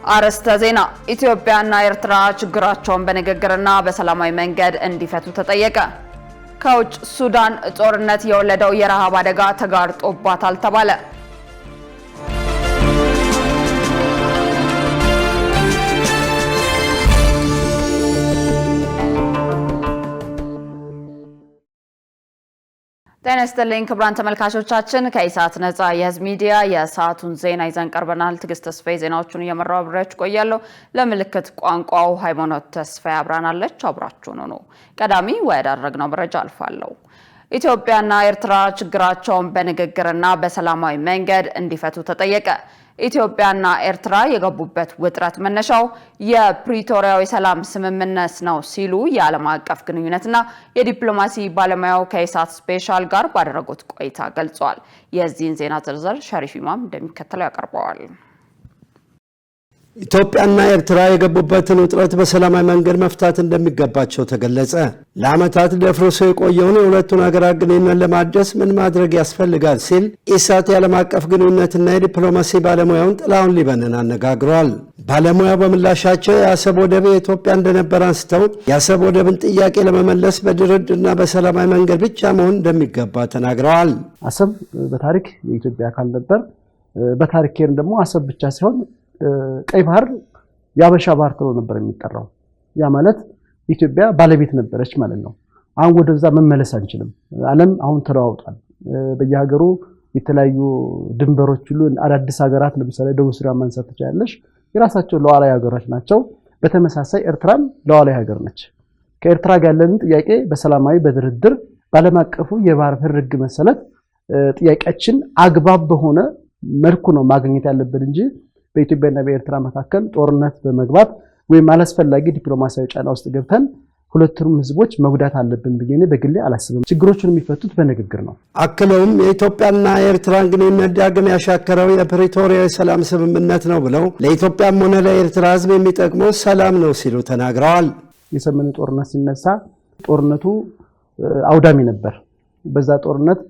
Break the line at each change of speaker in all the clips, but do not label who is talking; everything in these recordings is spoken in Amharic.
አርዕስተ ዜና ኢትዮጵያና ኤርትራ ችግራቸውን በንግግርና በሰላማዊ መንገድ እንዲፈቱ ተጠየቀ። ከውጭ ሱዳን ጦርነት የወለደው የረሃብ አደጋ ተጋርጦባታል ተባለ። ጤና ይስጥልኝ ክቡራን ተመልካቾቻችን፣ ከኢሳት ነጻ የህዝብ ሚዲያ የሰዓቱን ዜና ይዘን ቀርበናል። ትዕግስት ተስፋዬ ዜናዎቹን እየመራው አብሬያችሁ ቆያለሁ። ለምልክት ቋንቋው ሃይማኖት ተስፋዬ አብራናለች። አብራችሁን ሁኑ። ቀዳሚ ወዳደረግነው መረጃ አልፋለሁ። ኢትዮጵያና ኤርትራ ችግራቸውን በንግግርና በሰላማዊ መንገድ እንዲፈቱ ተጠየቀ። ኢትዮጵያና ኤርትራ የገቡበት ውጥረት መነሻው የፕሪቶሪያው የሰላም ስምምነት ነው ሲሉ የዓለም አቀፍ ግንኙነትና የዲፕሎማሲ ባለሙያው ከኢሳት ስፔሻል ጋር ባደረጉት ቆይታ ገልጸዋል። የዚህን ዜና ዝርዝር ሸሪፍ ኢማም እንደሚከተለው ያቀርበዋል።
ኢትዮጵያና ኤርትራ የገቡበትን ውጥረት በሰላማዊ መንገድ መፍታት እንደሚገባቸው ተገለጸ። ለዓመታት ደፍርሶ የቆየውን የሁለቱን ሀገራት ግንኙነት ለማደስ ምን ማድረግ ያስፈልጋል ሲል ኢሳት የዓለም አቀፍ ግንኙነትና የዲፕሎማሲ ባለሙያውን ጥላሁን ሊበንን አነጋግሯል። ባለሙያው በምላሻቸው የአሰብ ወደብ የኢትዮጵያ እንደነበር አንስተው የአሰብ ወደብን ጥያቄ ለመመለስ በድርድርና በሰላማዊ መንገድ ብቻ መሆን እንደሚገባ ተናግረዋል።
አሰብ በታሪክ የኢትዮጵያ አካል ነበር። በታሪክ ደግሞ አሰብ ብቻ ሲሆን ቀይ ባህር ያበሻ ባህር ተብሎ ነበር የሚጠራው። ያ ማለት ኢትዮጵያ ባለቤት ነበረች ማለት ነው። አሁን ወደዛ መመለስ አንችልም። ዓለም አሁን ተለዋውጧል። በየሀገሩ የተለያዩ ድንበሮች ሁሉ አዳዲስ ሀገራት ለምሳሌ ደቡብ ሱዳን ማንሳት ትችላለሽ። የራሳቸው ሉዓላዊ ሀገሮች ናቸው። በተመሳሳይ ኤርትራም ሉዓላዊ ሀገር ነች። ከኤርትራ ጋር ያለንን ጥያቄ በሰላማዊ በድርድር ባለም አቀፉ የባህር በር ሕግ መሰረት ጥያቄያችን አግባብ በሆነ መልኩ ነው ማግኘት ያለብን እንጂ በኢትዮጵያና በኤርትራ መካከል ጦርነት በመግባት ወይም አላስፈላጊ ዲፕሎማሲያዊ ጫና ውስጥ ገብተን ሁለቱንም ህዝቦች መጉዳት አለብን ብዬ በግሌ አላስብም። ችግሮቹን የሚፈቱት በንግግር ነው።
አክለውም የኢትዮጵያና የኤርትራን ግንኙነት ዳግም ያሻከረው የፕሪቶሪያ የሰላም ስምምነት ነው ብለው ለኢትዮጵያም ሆነ ለኤርትራ ህዝብ የሚጠቅመው ሰላም ነው ሲሉ ተናግረዋል።
የሰሜኑ ጦርነት ሲነሳ ጦርነቱ አውዳሚ ነበር። በዛ ጦርነት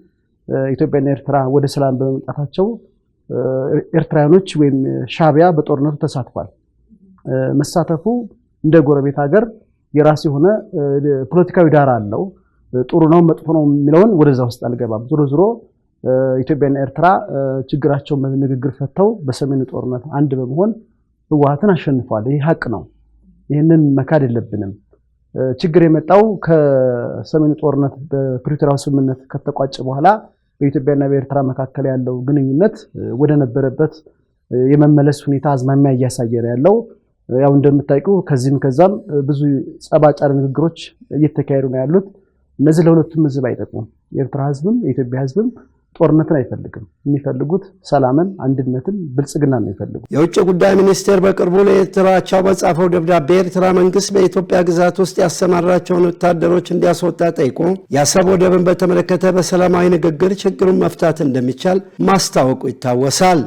ኢትዮጵያና ኤርትራ ወደ ሰላም በመምጣታቸው ኤርትራውያኖች ወይም ሻዕቢያ በጦርነቱ ተሳትፏል። መሳተፉ እንደ ጎረቤት ሀገር የራሱ የሆነ ፖለቲካዊ ዳራ አለው። ጥሩ ነው መጥፎ ነው የሚለውን ወደዛ ውስጥ አልገባም። ዞሮ ዞሮ ኢትዮጵያና ኤርትራ ችግራቸውን በንግግር ፈተው በሰሜኑ ጦርነት አንድ በመሆን ህወሓትን አሸንፈዋል። ይህ ሀቅ ነው። ይህንን መካድ የለብንም። ችግር የመጣው ከሰሜኑ ጦርነት በፕሪቶሪያው ስምምነት ከተቋጨ በኋላ በኢትዮጵያና በኤርትራ መካከል ያለው ግንኙነት ወደ ነበረበት የመመለስ ሁኔታ አዝማሚያ እያሳየ ያለው ያው እንደምታውቁ ከዚህም ከዛም ብዙ ጸባጫሪ ንግግሮች እየተካሄዱ ነው ያሉት። እነዚህ ለሁለቱም ህዝብ አይጠቅሙም። የኤርትራ ህዝብም የኢትዮጵያ ህዝብም ጦርነትን አይፈልግም። የሚፈልጉት ሰላምን፣ አንድነትን፣ ብልጽግናን ነው የሚፈልጉት።
የውጭ ጉዳይ ሚኒስቴር በቅርቡ ለኤርትራ አቻው በጻፈው ደብዳቤ ኤርትራ መንግስት በኢትዮጵያ ግዛት ውስጥ ያሰማራቸውን ወታደሮች እንዲያስወጣ ጠይቆ የአሰብ ወደብን በተመለከተ በሰላማዊ ንግግር ችግሩን መፍታት እንደሚቻል ማስታወቁ ይታወሳል።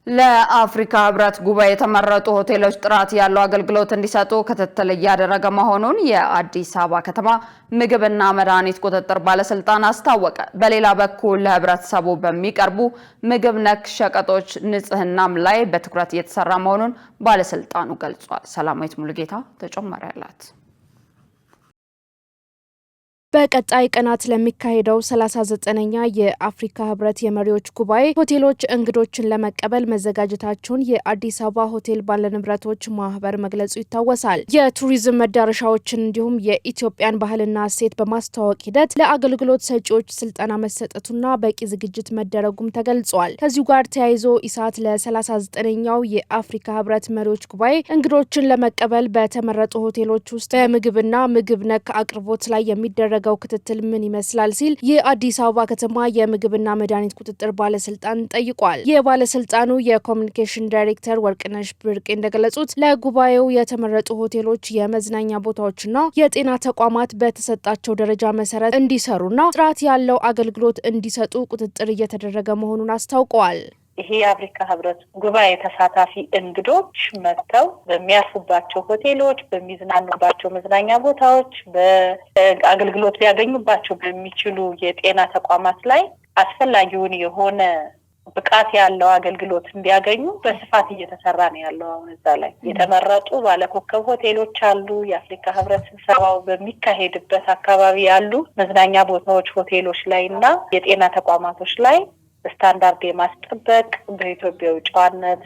ለአፍሪካ ህብረት ጉባኤ የተመረጡ ሆቴሎች ጥራት ያለው አገልግሎት እንዲሰጡ ክትትል እያደረገ መሆኑን የአዲስ አበባ ከተማ ምግብና መድኃኒት ቁጥጥር ባለስልጣን አስታወቀ። በሌላ በኩል ለህብረተሰቡ በሚቀርቡ ምግብ ነክ ሸቀጦች ንጽህናም ላይ በትኩረት እየተሰራ መሆኑን ባለስልጣኑ ገልጿል። ሰላማዊት ሙሉጌታ ተጨማሪ አላት።
በቀጣይ ቀናት ለሚካሄደው 39ኛ የአፍሪካ ህብረት የመሪዎች ጉባኤ ሆቴሎች እንግዶችን ለመቀበል መዘጋጀታቸውን የአዲስ አበባ ሆቴል ባለንብረቶች ማህበር መግለጹ ይታወሳል። የቱሪዝም መዳረሻዎችን እንዲሁም የኢትዮጵያን ባህልና እሴት በማስተዋወቅ ሂደት ለአገልግሎት ሰጪዎች ስልጠና መሰጠቱና በቂ ዝግጅት መደረጉም ተገልጿል። ከዚሁ ጋር ተያይዞ ኢሳት ለ39ኛው የአፍሪካ ህብረት መሪዎች ጉባኤ እንግዶችን ለመቀበል በተመረጡ ሆቴሎች ውስጥ በምግብና ምግብ ነክ አቅርቦት ላይ የሚደረግ ክትትል ምን ይመስላል ሲል የአዲስ አበባ ከተማ የምግብና መድኃኒት ቁጥጥር ባለስልጣን ጠይቋል። የባለስልጣኑ የኮሚኒኬሽን ዳይሬክተር ወርቅነሽ ብርቄ እንደገለጹት ለጉባኤው የተመረጡ ሆቴሎች የመዝናኛ ቦታዎችና የጤና ተቋማት በተሰጣቸው ደረጃ መሰረት እንዲሰሩና ጥራት ያለው አገልግሎት እንዲሰጡ ቁጥጥር እየተደረገ መሆኑን አስታውቀዋል።
ይሄ የአፍሪካ ህብረት ጉባኤ ተሳታፊ እንግዶች መጥተው በሚያርፉባቸው ሆቴሎች፣ በሚዝናኑባቸው መዝናኛ ቦታዎች፣ በአገልግሎት ሊያገኙባቸው በሚችሉ የጤና ተቋማት ላይ አስፈላጊውን የሆነ ብቃት ያለው አገልግሎት እንዲያገኙ በስፋት እየተሰራ ነው ያለው። አሁን እዛ ላይ የተመረጡ ባለኮከብ ሆቴሎች አሉ። የአፍሪካ ህብረት ስብሰባው በሚካሄድበት አካባቢ ያሉ መዝናኛ ቦታዎች፣ ሆቴሎች ላይና የጤና ተቋማቶች ላይ ስታንዳርድ የማስጠበቅ በኢትዮጵያዊ ጨዋነት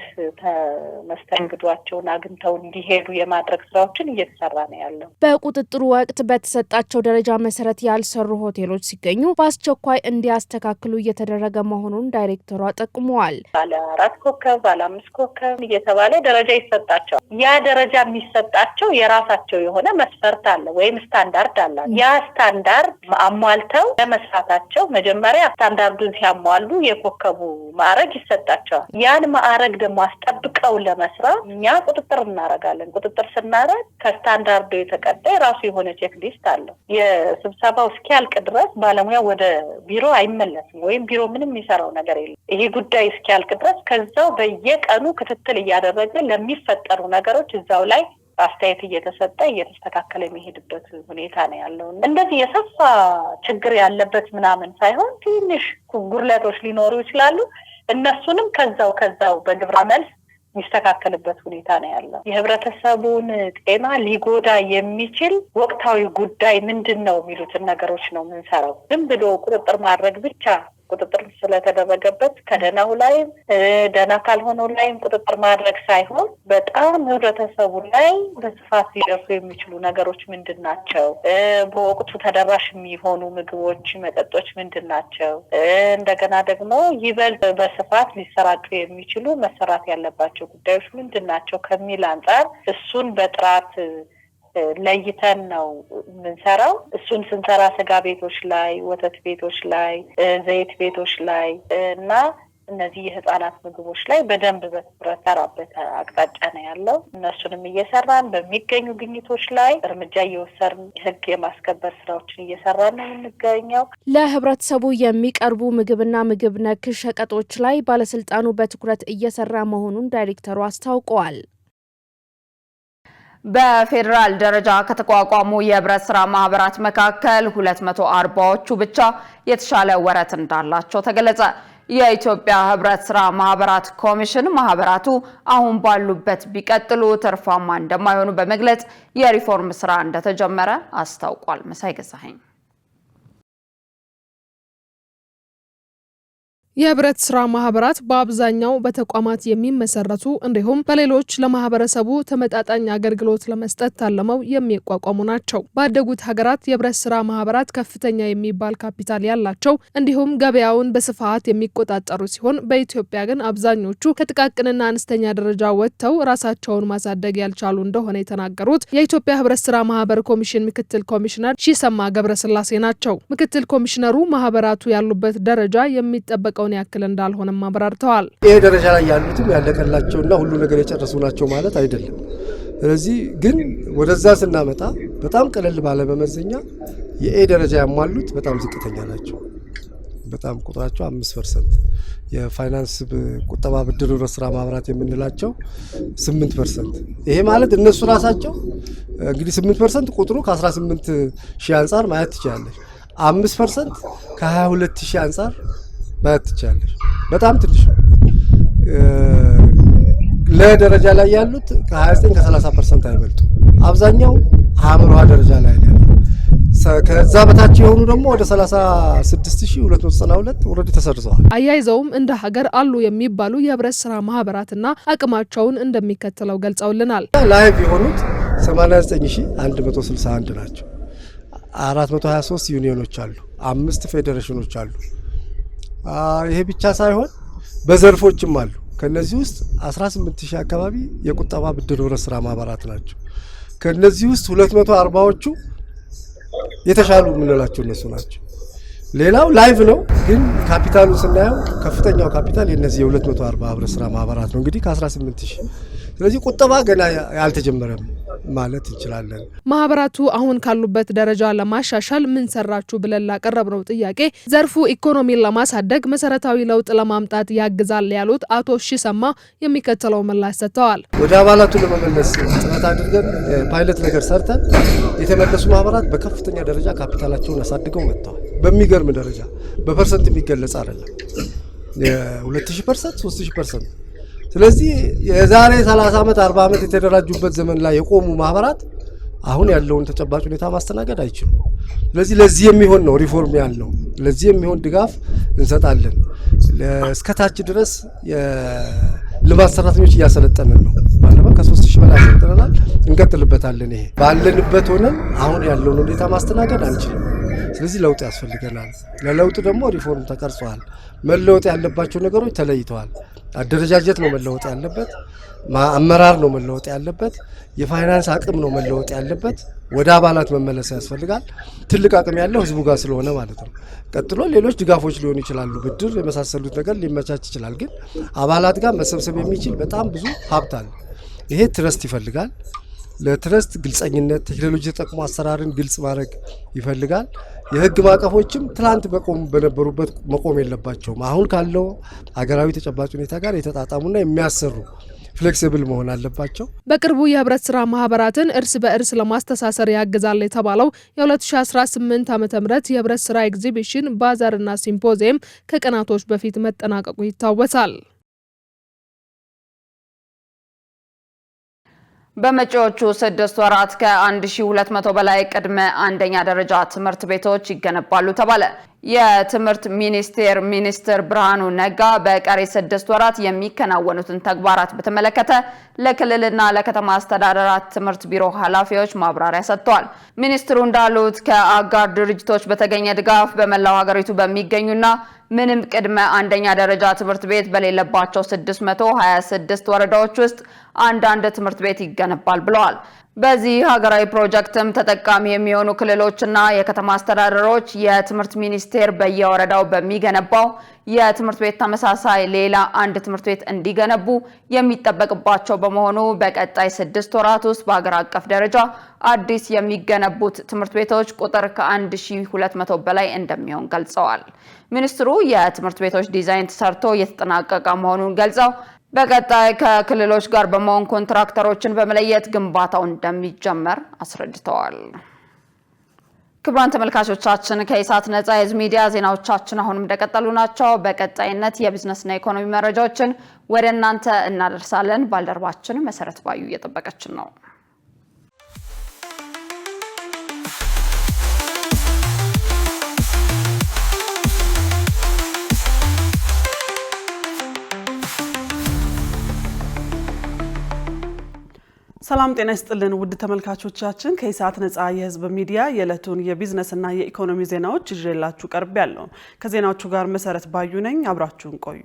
መስተንግዷቸውን አግኝተው እንዲሄዱ የማድረግ ስራዎችን እየተሰራ ነው ያለው።
በቁጥጥሩ ወቅት በተሰጣቸው ደረጃ መሰረት ያልሰሩ ሆቴሎች ሲገኙ በአስቸኳይ እንዲያስተካክሉ እየተደረገ መሆኑን ዳይሬክተሯ ጠቁመዋል።
ባለ 4 ኮከብ፣ ባለ 5 ኮከብ እየተባለ ደረጃ ይሰጣቸዋል። ያ ደረጃ የሚሰጣቸው የራሳቸው የሆነ መስፈርት አለ ወይም ስታንዳርድ አለ። ያ ስታንዳርድ አሟልተው ለመስራታቸው መጀመሪያ ስታንዳርዱን ሲያሟሉ የኮከቡ ማዕረግ ይሰጣቸዋል። ያን ማዕረግ ደግሞ አስጠብቀው ለመስራት እኛ ቁጥጥር እናረጋለን። ቁጥጥር ስናረግ ከስታንዳርዱ የተቀዳ ራሱ የሆነ ቼክ ሊስት አለው። የስብሰባው እስኪያልቅ ድረስ ባለሙያ ወደ ቢሮ አይመለስም ወይም ቢሮ ምንም የሚሰራው ነገር የለም። ይሄ ጉዳይ እስኪያልቅ ድረስ ከዛው በየቀኑ ክትትል እያደረገ ለሚፈጠሩ ነገሮች እዛው ላይ አስተያየት እየተሰጠ እየተስተካከለ የሚሄድበት ሁኔታ ነው ያለው። እንደዚህ የሰፋ ችግር ያለበት ምናምን ሳይሆን ትንሽ ጉድለቶች ሊኖሩ ይችላሉ። እነሱንም ከዛው በግብረ መልስ የሚስተካከልበት ሁኔታ ነው ያለው። የህብረተሰቡን ጤና ሊጎዳ የሚችል ወቅታዊ ጉዳይ ምንድነው የሚሉትን ነገሮች ነው የምንሰራው። ዝም ብሎ ቁጥጥር ማድረግ ብቻ ቁጥጥር ስለተደረገበት ከደናው ላይ ደና ካልሆነው ላይ ቁጥጥር ማድረግ ሳይሆን በጣም ህብረተሰቡ ላይ በስፋት ሊደርሱ የሚችሉ ነገሮች ምንድናቸው፣ በወቅቱ ተደራሽ የሚሆኑ ምግቦች፣ መጠጦች ምንድናቸው፣ እንደገና ደግሞ ይበልጥ በስፋት ሊሰራጩ የሚችሉ መሰራት ያለባቸው ጉዳዮች ምንድናቸው ከሚል አንፃር እሱን በጥራት ለይተን ነው የምንሰራው። እሱን ስንሰራ ስጋ ቤቶች ላይ፣ ወተት ቤቶች ላይ፣ ዘይት ቤቶች ላይ እና እነዚህ የህፃናት ምግቦች ላይ በደንብ በተሰራበት አቅጣጫ ነው ያለው። እነሱንም እየሰራን በሚገኙ ግኝቶች ላይ እርምጃ እየወሰድን ህግ የማስከበር ስራዎችን እየሰራን ነው የምንገኘው።
ለህብረተሰቡ የሚቀርቡ ምግብና ምግብ ነክ ሸቀጦች ላይ ባለስልጣኑ በትኩረት እየሰራ መሆኑን ዳይሬክተሩ አስታውቀዋል።
በፌዴራል ደረጃ ከተቋቋሙ የህብረት ስራ ማህበራት መካከል 240ዎቹ ብቻ የተሻለ ወረት እንዳላቸው ተገለጸ። የኢትዮጵያ ህብረት ስራ ማህበራት ኮሚሽን ማህበራቱ አሁን ባሉበት ቢቀጥሉ ትርፋማ እንደማይሆኑ በመግለጽ የሪፎርም ስራ እንደተጀመረ አስታውቋል። መሳይ ገዛኸኝ
የህብረት ስራ ማህበራት በአብዛኛው በተቋማት የሚመሰረቱ እንዲሁም በሌሎች ለማህበረሰቡ ተመጣጣኝ አገልግሎት ለመስጠት ታለመው የሚቋቋሙ ናቸው። ባደጉት ሀገራት የህብረት ስራ ማህበራት ከፍተኛ የሚባል ካፒታል ያላቸው እንዲሁም ገበያውን በስፋት የሚቆጣጠሩ ሲሆን በኢትዮጵያ ግን አብዛኞቹ ከጥቃቅንና አነስተኛ ደረጃ ወጥተው ራሳቸውን ማሳደግ ያልቻሉ እንደሆነ የተናገሩት የኢትዮጵያ ህብረት ስራ ማህበር ኮሚሽን ምክትል ኮሚሽነር ሺሰማ ገብረስላሴ ናቸው። ምክትል ኮሚሽነሩ ማህበራቱ ያሉበት ደረጃ የሚጠበቀው ያክል እንዳልሆነ ማብራርተዋል።
ይሄ ደረጃ ላይ ያሉትም ያለቀላቸውና ሁሉ ነገር የጨረሱ ናቸው ማለት አይደለም። ስለዚህ ግን ወደዛ ስናመጣ በጣም ቀለል ባለ መመዘኛ የኤ ደረጃ ያሟሉት በጣም ዝቅተኛ ናቸው። በጣም ቁጥራቸው 5%፣ የፋይናንስ ቁጠባ ብድር ህብረት ስራ ማህበራት የምንላቸው 8%። ይሄ ማለት እነሱ ራሳቸው እንግዲህ 8% ቁጥሩ ከ18,000 አንጻር ማየት ትችላለች። 5% ከ22,000 አንጻር ማየት ትችላለች። በጣም ትንሽ ለደረጃ ላይ ያሉት ከ29 ከ30% አይበልጡ። አብዛኛው ሀምሯ ደረጃ ላይ ነው። ከዛ በታች የሆኑ ደግሞ ወደ 36,292 ወረድ ተሰርዘዋል።
አያይዘውም እንደ ሀገር አሉ የሚባሉ የህብረት ስራ ማህበራትና አቅማቸውን እንደሚከተለው ገልጸውልናል።
ላይቭ የሆኑት 89,161 ናቸው። 423 ዩኒዮኖች አሉ። 5 ፌዴሬሽኖች አሉ። ይሄ ብቻ ሳይሆን በዘርፎችም አሉ። ከነዚህ ውስጥ 18,000 አካባቢ የቁጠባ ብድር ህብረት ስራ ማህበራት ናቸው። ከነዚህ ውስጥ 240ዎቹ የተሻሉ የምንላቸው እነሱ ናቸው። ሌላው ላይቭ ነው፣ ግን ካፒታሉን ስናየው ከፍተኛው ካፒታል የነዚህ የ240 ህብረት ስራ ማህበራት ነው እንግዲህ ከ18,000። ስለዚህ ቁጠባ ገና ያልተጀመረም ማለት እንችላለን።
ማህበራቱ አሁን ካሉበት ደረጃ ለማሻሻል ምን ሰራችሁ ብለን ላቀረብነው ጥያቄ ዘርፉ ኢኮኖሚን ለማሳደግ መሰረታዊ ለውጥ ለማምጣት ያግዛል ያሉት አቶ ሺሰማ የሚከተለው ምላሽ ሰጥተዋል።
ወደ አባላቱ ለመመለስ ጥረት አድርገን ፓይለት ነገር ሰርተን የተመለሱ ማህበራት በከፍተኛ ደረጃ ካፒታላቸውን አሳድገው መጥተዋል። በሚገርም ደረጃ በፐርሰንት የሚገለጽ አይደለም። የ2000%፣ 3000%። ስለዚህ የዛሬ 30 ዓመት 40 ዓመት የተደራጁበት ዘመን ላይ የቆሙ ማህበራት አሁን ያለውን ተጨባጭ ሁኔታ ማስተናገድ አይችሉም። ስለዚህ ለዚህ የሚሆን ነው ሪፎርም ያለው። ለዚህ የሚሆን ድጋፍ እንሰጣለን። እስከታች ድረስ የልማት ሰራተኞች እያሰለጠንን ነው። ባለፈው ከ3000 በላይ አሰልጥነናል። እንቀጥልበታለን። ይሄ ባለንበት ሆነን አሁን ያለውን ሁኔታ ማስተናገድ አንችልም። ስለዚህ ለውጥ ያስፈልገናል። ለለውጥ ደግሞ ሪፎርም ተቀርጿል። መለወጥ ያለባቸው ነገሮች ተለይተዋል። አደረጃጀት ነው መለወጥ ያለበት፣ አመራር ነው መለወጥ ያለበት፣ የፋይናንስ አቅም ነው መለወጥ ያለበት። ወደ አባላት መመለስ ያስፈልጋል። ትልቅ አቅም ያለው ህዝቡ ጋር ስለሆነ ማለት ነው። ቀጥሎ ሌሎች ድጋፎች ሊሆኑ ይችላሉ፣ ብድር የመሳሰሉት ነገር ሊመቻች ይችላል። ግን አባላት ጋር መሰብሰብ የሚችል በጣም ብዙ ሀብት አለ። ይሄ ትረስት ይፈልጋል። ለትረስት ግልጸኝነት፣ ቴክኖሎጂ ተጠቅሞ አሰራርን ግልጽ ማድረግ ይፈልጋል። የህግ ማዕቀፎችም ትላንት በነበሩበት መቆም የለባቸውም። አሁን ካለው ሀገራዊ ተጨባጭ ሁኔታ ጋር የተጣጣሙና የሚያሰሩ ፍሌክሲብል መሆን አለባቸው።
በቅርቡ የህብረት ስራ ማህበራትን እርስ በእርስ ለማስተሳሰር ያግዛል የተባለው የ2018 ዓ.ም የህብረት ስራ ኤግዚቢሽን ባዛርና ሲምፖዚየም ከቀናቶች በፊት መጠናቀቁ ይታወሳል።
በመጪዎቹ 6 ወራት ከ1200 በላይ ቅድመ አንደኛ ደረጃ ትምህርት ቤቶች ይገነባሉ ተባለ። የትምህርት ሚኒስትር ብርሃኑ ነጋ በቀሪ 6 ወራት የሚከናወኑትን ተግባራት በተመለከተ ለክልልና ለከተማ አስተዳደራት ትምህርት ቢሮ ኃላፊዎች ማብራሪያ ሰጥተዋል። ሚኒስትሩ እንዳሉት ከአጋር ድርጅቶች በተገኘ ድጋፍ በመላው ሀገሪቱ በሚገኙና ምንም ቅድመ አንደኛ ደረጃ ትምህርት ቤት በሌለባቸው 626 ወረዳዎች ውስጥ አንዳንድ ትምህርት ቤት ይገነባል ብለዋል። በዚህ ሀገራዊ ፕሮጀክትም ተጠቃሚ የሚሆኑ ክልሎችና የከተማ አስተዳደሮች የትምህርት ሚኒስቴር በየወረዳው በሚገነባው የትምህርት ቤት ተመሳሳይ ሌላ አንድ ትምህርት ቤት እንዲገነቡ የሚጠበቅባቸው በመሆኑ በቀጣይ 6 ወራት ውስጥ በሀገር አቀፍ ደረጃ አዲስ የሚገነቡት ትምህርት ቤቶች ቁጥር ከ1200 በላይ እንደሚሆን ገልጸዋል። ሚኒስትሩ የትምህርት ቤቶች ዲዛይን ተሰርቶ እየተጠናቀቀ መሆኑን ገልጸው በቀጣይ ከክልሎች ጋር በመሆን ኮንትራክተሮችን በመለየት ግንባታው እንደሚጀመር አስረድተዋል። ክቡራን ተመልካቾቻችን ከኢሳት ነጻ የህዝብ ሚዲያ ዜናዎቻችን አሁንም እንደቀጠሉ ናቸው። በቀጣይነት የቢዝነስና ኢኮኖሚ መረጃዎችን ወደ እናንተ እናደርሳለን። ባልደረባችን መሰረት ባዩ እየጠበቀችን ነው።
ሰላም ጤና ይስጥልን ውድ ተመልካቾቻችን ከኢሳት ነጻ የህዝብ ሚዲያ የዕለቱን የቢዝነስና የኢኮኖሚ ዜናዎች ይዤላችሁ ቀርቤያለሁ። ከዜናዎቹ ጋር መሰረት ባዩ ነኝ። አብራችሁን ቆዩ።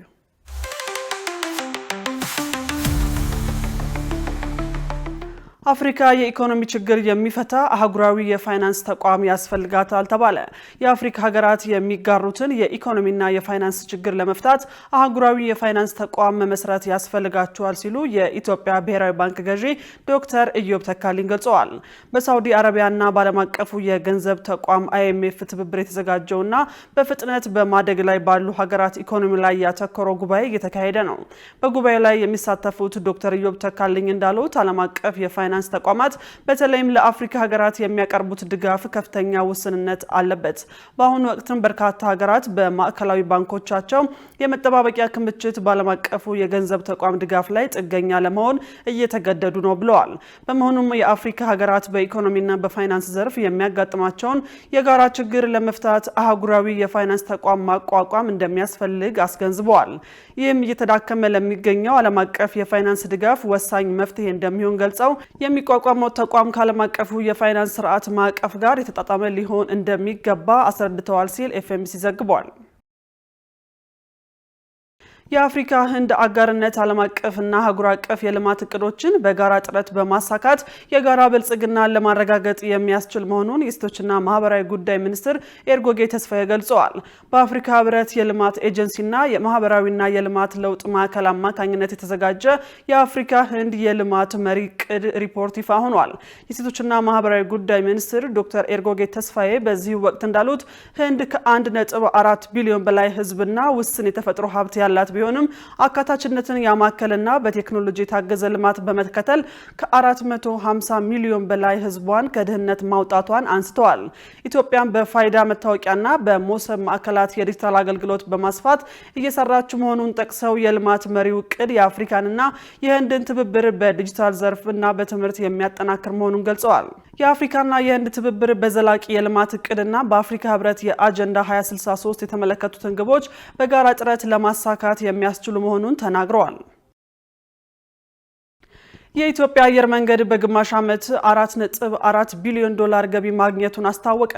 አፍሪካ የኢኮኖሚ ችግር የሚፈታ አህጉራዊ የፋይናንስ ተቋም ያስፈልጋታል ተባለ። የአፍሪካ ሀገራት የሚጋሩትን የኢኮኖሚና የፋይናንስ ችግር ለመፍታት አህጉራዊ የፋይናንስ ተቋም መመስረት ያስፈልጋቸዋል ሲሉ የኢትዮጵያ ብሔራዊ ባንክ ገዢ ዶክተር ኢዮብ ተካልኝ ገልጸዋል። በሳውዲ አረቢያና በዓለም አቀፉ የገንዘብ ተቋም IMF ትብብር የተዘጋጀውና በፍጥነት በማደግ ላይ ባሉ ሀገራት ኢኮኖሚ ላይ ያተኮረው ጉባኤ እየተካሄደ ነው። በጉባኤው ላይ የሚሳተፉት ዶክተር ኢዮብ ተካልኝ እንዳሉት ዓለም አቀፍ የፋይናንስ ተቋማት በተለይም ለአፍሪካ ሀገራት የሚያቀርቡት ድጋፍ ከፍተኛ ውስንነት አለበት። በአሁኑ ወቅትም በርካታ ሀገራት በማዕከላዊ ባንኮቻቸው የመጠባበቂያ ክምችት በዓለም አቀፉ የገንዘብ ተቋም ድጋፍ ላይ ጥገኛ ለመሆን እየተገደዱ ነው ብለዋል። በመሆኑም የአፍሪካ ሀገራት በኢኮኖሚና በፋይናንስ ዘርፍ የሚያጋጥማቸውን የጋራ ችግር ለመፍታት አህጉራዊ የፋይናንስ ተቋም ማቋቋም እንደሚያስፈልግ አስገንዝበዋል። ይህም እየተዳከመ ለሚገኘው ዓለም አቀፍ የፋይናንስ ድጋፍ ወሳኝ መፍትሄ እንደሚሆን ገልጸው የሚቋቋመው ተቋም ከዓለም አቀፉ የፋይናንስ ስርዓት ማዕቀፍ ጋር የተጣጣመ ሊሆን እንደሚገባ አስረድተዋል ሲል FMC ዘግቧል። የአፍሪካ ህንድ አጋርነት ዓለም አቀፍና አህጉር አቀፍ የልማት እቅዶችን በጋራ ጥረት በማሳካት የጋራ ብልጽግናን ለማረጋገጥ የሚያስችል መሆኑን የሴቶችና ማህበራዊ ጉዳይ ሚኒስትር ኤርጎጌ ተስፋዬ ገልጸዋል። በአፍሪካ ህብረት የልማት ኤጀንሲና የማህበራዊና የልማት ለውጥ ማዕከል አማካኝነት የተዘጋጀ የአፍሪካ ህንድ የልማት መሪ ዕቅድ ሪፖርት ይፋ ሆኗል። የሴቶችና ማህበራዊ ጉዳይ ሚኒስትር ዶክተር ኤርጎጌ ተስፋዬ በዚህ ወቅት እንዳሉት ህንድ ከ1.4 ቢሊዮን በላይ ህዝብና ውስን የተፈጥሮ ሀብት ያላት ቢሆንም አካታችነትን ያማከልና በቴክኖሎጂ የታገዘ ልማት በመከተል ከ450 ሚሊዮን በላይ ህዝቧን ከድህነት ማውጣቷን አንስተዋል። ኢትዮጵያን በፋይዳ መታወቂያና በሞሰብ ማዕከላት የዲጂታል አገልግሎት በማስፋት እየሰራች መሆኑን ጠቅሰው የልማት መሪው እቅድ የአፍሪካንና የህንድን ትብብር በዲጂታል ዘርፍና በትምህርት የሚያጠናክር መሆኑን ገልጸዋል። የአፍሪካና የህንድ ትብብር በዘላቂ የልማት እቅድና በአፍሪካ ህብረት የአጀንዳ 2063 የተመለከቱትን ግቦች በጋራ ጥረት ለማሳካት የሚያስችሉ መሆኑን ተናግረዋል። የኢትዮጵያ አየር መንገድ በግማሽ ዓመት 4.4 ቢሊዮን ዶላር ገቢ ማግኘቱን አስታወቀ።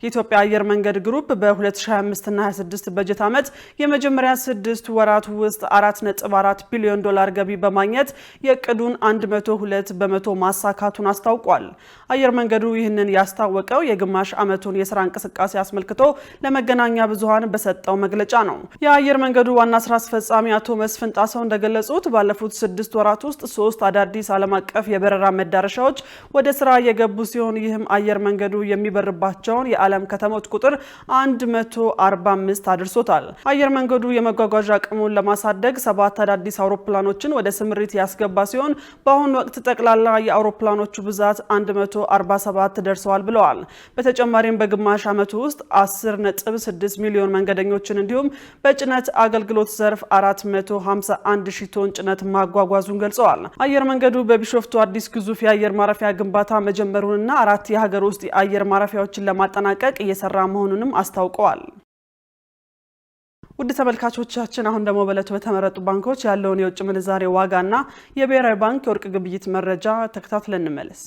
የኢትዮጵያ አየር መንገድ ግሩፕ በ2025 እና 26 በጀት ዓመት የመጀመሪያ 6 ወራት ውስጥ 4.4 ቢሊዮን ዶላር ገቢ በማግኘት የእቅዱን 102 በመቶ ማሳካቱን አስታውቋል። አየር መንገዱ ይህንን ያስታወቀው የግማሽ ዓመቱን የሥራ እንቅስቃሴ አስመልክቶ ለመገናኛ ብዙሃን በሰጠው መግለጫ ነው። የአየር መንገዱ ዋና ሥራ አስፈጻሚ አቶ መስፍን ጣሰው እንደገለጹት ባለፉት 6 ወራት ውስጥ 3 አዳዲስ ዓለም አቀፍ የበረራ መዳረሻዎች ወደ ስራ የገቡ ሲሆን ይህም አየር መንገዱ የሚበርባቸውን የዓለም ከተሞች ቁጥር 145 አድርሶታል። አየር መንገዱ የመጓጓዣ አቅሙን ለማሳደግ 7 አዳዲስ አውሮፕላኖችን ወደ ስምሪት ያስገባ ሲሆን በአሁኑ ወቅት ጠቅላላ የአውሮፕላኖቹ ብዛት 147 ደርሰዋል ብለዋል። በተጨማሪም በግማሽ ዓመቱ ውስጥ 10.6 ሚሊዮን መንገደኞችን እንዲሁም በጭነት አገልግሎት ዘርፍ 451 ሺህ ቶን ጭነት ማጓጓዙን ገልጸዋል። አየር መንገዱ በቢሾፍቱ አዲስ ግዙፍ የአየር ማረፊያ ግንባታ መጀመሩንና 4 የሀገር ውስጥ የአየር ማረፊያዎችን ለማጠናቀቅ እየሰራ መሆኑንም አስታውቀዋል። ውድ ተመልካቾቻችን አሁን ደግሞ በዕለቱ በተመረጡ ባንኮች ያለውን የውጭ ምንዛሬ ዋጋና የብሔራዊ ባንክ የወርቅ ግብይት መረጃ ተከታትለን እንመለስ።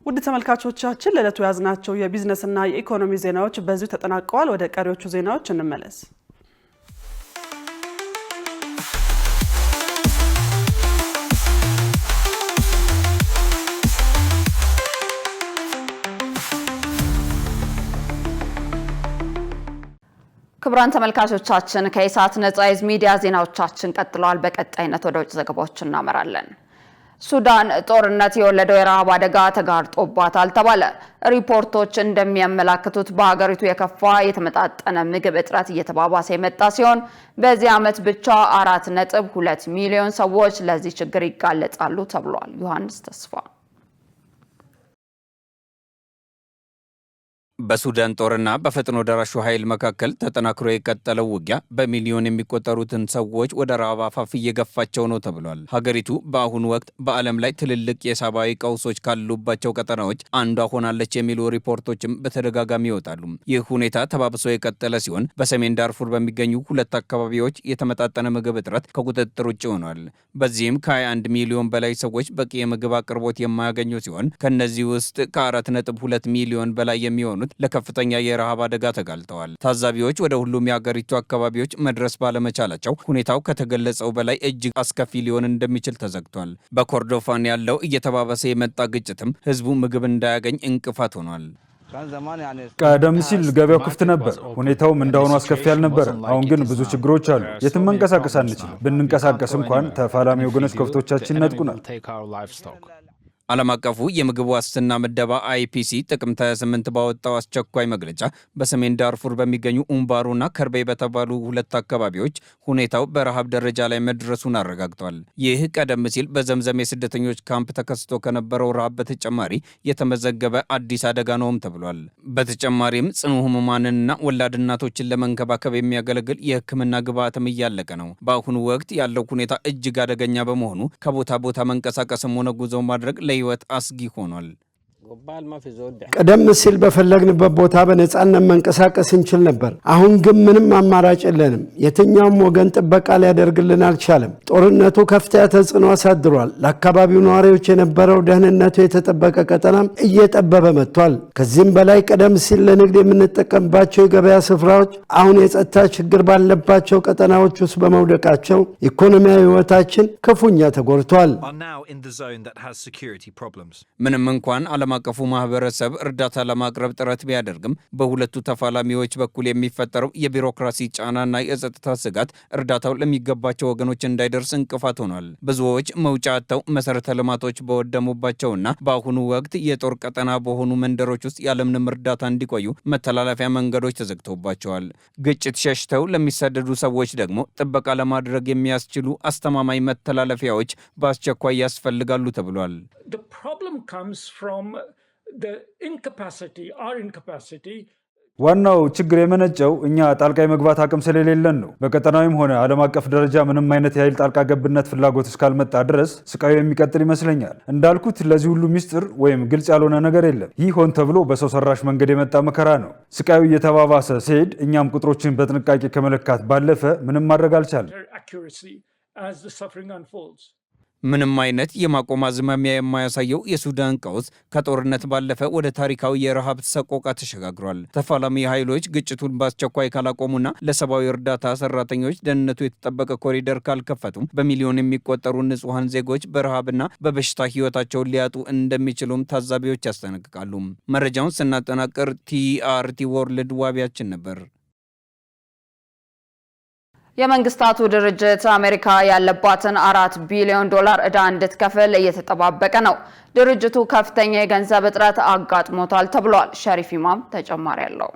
ውድ ተመልካቾቻችን ለዕለቱ ያዝናቸው የቢዝነስና የኢኮኖሚ ዜናዎች በዚሁ ተጠናቀዋል። ወደ ቀሪዎቹ ዜናዎች እንመለስ።
ክቡራን ተመልካቾቻችን ከኢሳት ነጻ የህዝብ ሚዲያ ዜናዎቻችን ቀጥለዋል። በቀጣይነት ወደ ውጭ ዘገባዎች እናመራለን። ሱዳን ጦርነት የወለደው የረሃብ አደጋ ተጋርጦባታል ተባለ። ሪፖርቶች እንደሚያመላክቱት በሀገሪቱ የከፋ የተመጣጠነ ምግብ እጥረት እየተባባሰ የመጣ ሲሆን በዚህ ዓመት ብቻ 4.2 ሚሊዮን ሰዎች ለዚህ ችግር ይጋለጣሉ ተብሏል። ዮሐንስ ተስፋ
በሱዳን ጦርና በፈጥኖ ደራሹ ኃይል መካከል ተጠናክሮ የቀጠለው ውጊያ በሚሊዮን የሚቆጠሩትን ሰዎች ወደ ረሃብ አፋፍ እየገፋቸው ነው ተብሏል። ሀገሪቱ በአሁኑ ወቅት በዓለም ላይ ትልልቅ የሰብአዊ ቀውሶች ካሉባቸው ቀጠናዎች አንዷ ሆናለች የሚሉ ሪፖርቶችም በተደጋጋሚ ይወጣሉ። ይህ ሁኔታ ተባብሶ የቀጠለ ሲሆን በሰሜን ዳርፉር በሚገኙ 2 አካባቢዎች የተመጣጠነ ምግብ እጥረት ከቁጥጥር ውጭ ሆኗል። በዚህም ከ21 ሚሊዮን በላይ ሰዎች በቂ የምግብ አቅርቦት የማያገኙ ሲሆን ከነዚህ ውስጥ ከ4.2 ሚሊዮን በላይ የሚሆኑት ለከፍተኛ የረሃብ አደጋ ተጋልጠዋል። ታዛቢዎች ወደ ሁሉም የሀገሪቱ አካባቢዎች መድረስ ባለመቻላቸው ሁኔታው ከተገለጸው በላይ እጅግ አስከፊ ሊሆን እንደሚችል ተዘግቷል። በኮርዶፋን ያለው እየተባባሰ የመጣ ግጭትም ህዝቡ ምግብ እንዳያገኝ እንቅፋት ሆኗል።
ቀደም ሲል ገበያው ክፍት ነበር። ሁኔታውም እንዳሁኑ አስከፊ አልነበረ። አሁን ግን ብዙ ችግሮች አሉ። የትም መንቀሳቀስ አንችልም። ብንንቀሳቀስ እንኳን ተፋላሚ ወገኖች ከብቶቻችን ነጥቁናል።
ዓለም አቀፉ የምግብ ዋስትና ምደባ አይፒሲ ጥቅምት 28 ባወጣው አስቸኳይ መግለጫ በሰሜን ዳርፉር በሚገኙ ኡምባሩና ከርቤ በተባሉ 2 አካባቢዎች ሁኔታው በረሃብ ደረጃ ላይ መድረሱን አረጋግጧል። ይህ ቀደም ሲል በዘምዘም የስደተኞች ካምፕ ተከስቶ ከነበረው ረሃብ በተጨማሪ የተመዘገበ አዲስ አደጋ ነውም ተብሏል። በተጨማሪም ጽኑ ህሙማንንና ወላድ እናቶችን ለመንከባከብ የሚያገለግል የሕክምና ግብዓትም እያለቀ ነው። በአሁኑ ወቅት ያለው ሁኔታ እጅግ አደገኛ በመሆኑ ከቦታ ቦታ መንቀሳቀስም ሆነ ጉዞ ማድረግ ህይወት አስጊ ሆኗል።
ቀደም ሲል በፈለግንበት ቦታ በነጻነት መንቀሳቀስ እንችል ነበር። አሁን ግን ምንም አማራጭ የለንም። የትኛውም ወገን ጥበቃ ሊያደርግልን አልቻለም። ጦርነቱ ከፍተኛ ተጽዕኖ አሳድሯል። ለአካባቢው ነዋሪዎች የነበረው ደህንነቱ የተጠበቀ ቀጠናም እየጠበበ መጥቷል። ከዚህም በላይ ቀደም ሲል ለንግድ የምንጠቀምባቸው የገበያ ስፍራዎች አሁን የጸጥታ ችግር ባለባቸው ቀጠናዎች ውስጥ በመውደቃቸው ኢኮኖሚያዊ ህይወታችን ክፉኛ ተጎድቷል።
ምንም እንኳን ዓለም አቀፉ ማህበረሰብ እርዳታ ለማቅረብ ጥረት ቢያደርግም በሁለቱ ተፋላሚዎች በኩል የሚፈጠረው የቢሮክራሲ ጫናና የጸጥታ ስጋት እርዳታው ለሚገባቸው ወገኖች እንዳይደርስ እንቅፋት ሆኗል። ብዙዎች መውጫ አጥተው መሰረተ ልማቶች በወደሙባቸውና በአሁኑ ወቅት የጦር ቀጠና በሆኑ መንደሮች ውስጥ ያለምንም እርዳታ እንዲቆዩ መተላለፊያ መንገዶች ተዘግተውባቸዋል። ግጭት ሸሽተው ለሚሰደዱ ሰዎች ደግሞ ጥበቃ ለማድረግ የሚያስችሉ አስተማማኝ መተላለፊያዎች በአስቸኳይ ያስፈልጋሉ ተብሏል።
ዋናው ችግር የመነጨው እኛ ጣልቃ የመግባት አቅም ስለሌለን ነው። በቀጠናዊም ሆነ ዓለም አቀፍ ደረጃ ምንም አይነት የኃይል ጣልቃ ገብነት ፍላጎት እስካልመጣ ድረስ ስቃዩ የሚቀጥል ይመስለኛል። እንዳልኩት ለዚህ ሁሉ ሚስጥር ወይም ግልጽ ያልሆነ ነገር የለም። ይህ ሆን ተብሎ በሰው ሰራሽ መንገድ የመጣ መከራ ነው። ስቃዩ እየተባባሰ ሲሄድ እኛም ቁጥሮችን በጥንቃቄ ከመለካት ባለፈ ምንም ማድረግ አልቻለም።
ምንም አይነት የማቆም አዝማሚያ የማያሳየው የሱዳን ቀውስ ከጦርነት ባለፈ ወደ ታሪካዊ የረሃብ ሰቆቃ ተሸጋግሯል። ተፋላሚ ኃይሎች ግጭቱን በአስቸኳይ ካላቆሙና ለሰብአዊ እርዳታ ሰራተኞች ደህንነቱ የተጠበቀ ኮሪደር ካልከፈቱም በሚሊዮን የሚቆጠሩ ንጹሐን ዜጎች በረሃብና በበሽታ ህይወታቸውን ሊያጡ እንደሚችሉም ታዛቢዎች ያስጠነቅቃሉ። መረጃውን ስናጠናቅር TRT ወርልድ ዋቢያችን ነበር።
የመንግስታቱ ድርጅት አሜሪካ ያለባትን $4 ቢሊዮን ዕዳ እንድትከፍል እየተጠባበቀ ነው። ድርጅቱ ከፍተኛ የገንዘብ እጥረት አጋጥሞታል ተብሏል። ሸሪፍ ኢማም ተጨማሪ ያለው።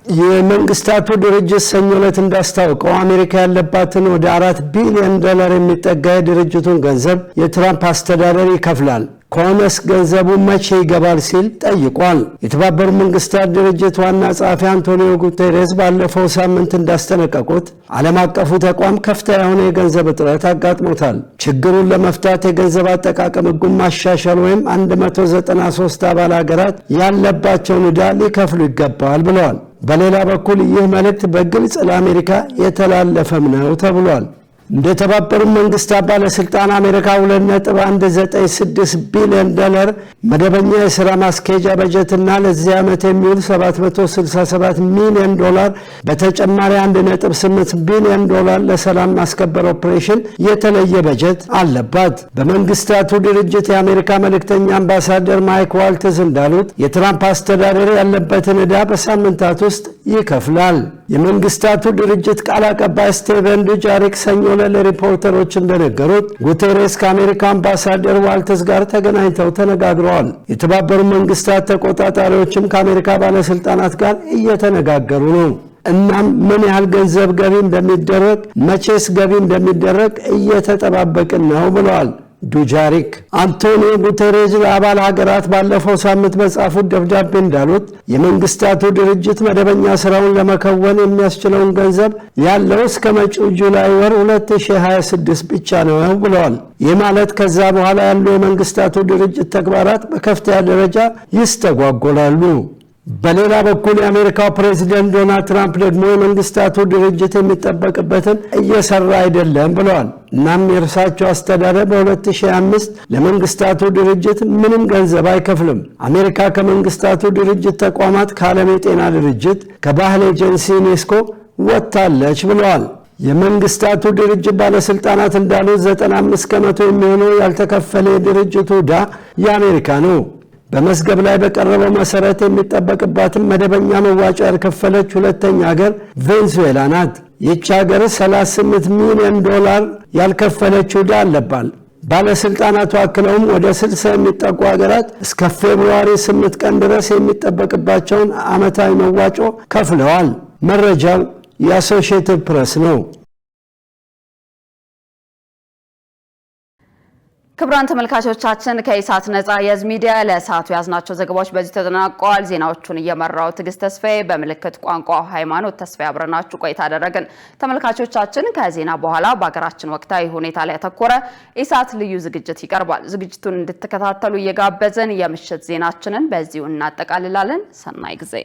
የመንግስታቱ ድርጅት ሰኞ ዕለት እንዳስታወቀው አሜሪካ ያለባትን ወደ $4 ቢሊዮን የሚጠጋ የድርጅቱን ገንዘብ የትራምፕ አስተዳደር ይከፍላል። ከሆነስ ገንዘቡ መቼ ይገባል ሲል ጠይቋል። የተባበሩት መንግስታት ድርጅት ዋና ጸሐፊ አንቶኒዮ ጉቴሬስ ባለፈው ሳምንት እንዳስጠነቀቁት ዓለም አቀፉ ተቋም ከፍተኛ የሆነ የገንዘብ እጥረት አጋጥሞታል። ችግሩን ለመፍታት የገንዘብ አጠቃቀም ሕጉን ማሻሻል ወይም 193 አባል ሀገራት ያለባቸውን ዕዳ ሊከፍሉ ይገባል ብለዋል። በሌላ በኩል ይህ መልእክት በግልጽ ለአሜሪካ የተላለፈም ነው ተብሏል። እንደ ተባበሩት መንግስታት ባለስልጣን አሜሪካ $2.196 ቢሊዮን መደበኛ የሥራ ማስኬጃ በጀትና ለዚህ ዓመት የሚውል $767 ሚሊዮን በተጨማሪ $1.8 ቢሊዮን ለሰላም ማስከበር ኦፕሬሽን የተለየ በጀት አለባት። በመንግስታቱ ድርጅት የአሜሪካ መልእክተኛ አምባሳደር ማይክ ዋልትዝ እንዳሉት የትራምፕ አስተዳደር ያለበትን ዕዳ በሳምንታት ውስጥ ይከፍላል። የመንግስታቱ ድርጅት ቃል አቀባይ ስቴቨን ዱጃሪክ ሰኞ ለሪፖርተሮች እንደነገሩት ጉቴሬስ ከአሜሪካ አምባሳደር ዋልትዝ ጋር ተገናኝተው ተነጋግረዋል። የተባበሩት መንግስታት ተቆጣጣሪዎችም ከአሜሪካ ባለስልጣናት ጋር እየተነጋገሩ ነው። እናም ምን ያህል ገንዘብ ገቢ እንደሚደረግ፣ መቼስ ገቢ እንደሚደረግ እየተጠባበቅን ነው ብለዋል ዱጃሪክ። አንቶኒዮ ጉቴሬስ ለአባል ሀገራት ባለፈው ሳምንት በጻፉት ደብዳቤ እንዳሉት የመንግስታቱ ድርጅት መደበኛ ስራውን ለመከወን የሚያስችለውን ገንዘብ ያለው እስከ መጪው ጁላይ ወር 2026 ብቻ ነው ብለዋል። ይህ ማለት ከዛ በኋላ ያሉ የመንግስታቱ ድርጅት ተግባራት በከፍተኛ ደረጃ ይስተጓጎላሉ። በሌላ በኩል የአሜሪካው ፕሬዝዳንት ዶናልድ ትራምፕ ደግሞ የመንግስታቱ ድርጅት የሚጠበቅበትን እየሰራ አይደለም ብለዋል። እናም የእርሳቸው አስተዳደር በ2005 ለመንግስታቱ ድርጅት ምንም ገንዘብ አይከፍልም። አሜሪካ ከመንግስታቱ ድርጅት ተቋማት ከዓለም የጤና ድርጅት፣ ከባህል ኤጀንሲ ዩኔስኮ ወጥታለች ብለዋል። የመንግስታቱ ድርጅት ባለስልጣናት እንዳሉት 95 ከመቶ የሚሆነው ያልተከፈለ የድርጅቱ ዕዳ የአሜሪካ ነው። በመዝገብ ላይ በቀረበው መሰረት የሚጠበቅባትን መደበኛ መዋጮ ያልከፈለች ሁለተኛ ሀገር ቬንዙዌላ ናት። ይህች ሀገር $38 ሚሊዮን ያልከፈለች ዕዳ አለባት። ባለስልጣናቱ አክለውም ወደ 60 የሚጠጉ ሀገራት እስከ ፌብሩዋሪ 8 ቀን ድረስ የሚጠበቅባቸውን ዓመታዊ መዋጮ ከፍለዋል። መረጃው የአሶሺየትድ ፕሬስ ነው።
ክቡራን ተመልካቾቻችን ከኢሳት ነጻ የህዝብ ሚዲያ ለሰዓቱ ያዝናቸው ዘገባዎች በዚህ ተጠናቀዋል። ዜናዎቹን እየመራው ትዕግስት ተስፋዬ በምልክት ቋንቋ ሃይማኖት ተስፋዬ አብረናችሁ ቆይታ አደረግን። ተመልካቾቻችን ከዜና በኋላ በሀገራችን ወቅታዊ ሁኔታ ላይ ያተኮረ ኢሳት ልዩ ዝግጅት ይቀርባል። ዝግጅቱን እንድትከታተሉ እየጋበዘን የምሽት ዜናችንን በዚሁ እናጠቃልላለን። ሰናይ ጊዜ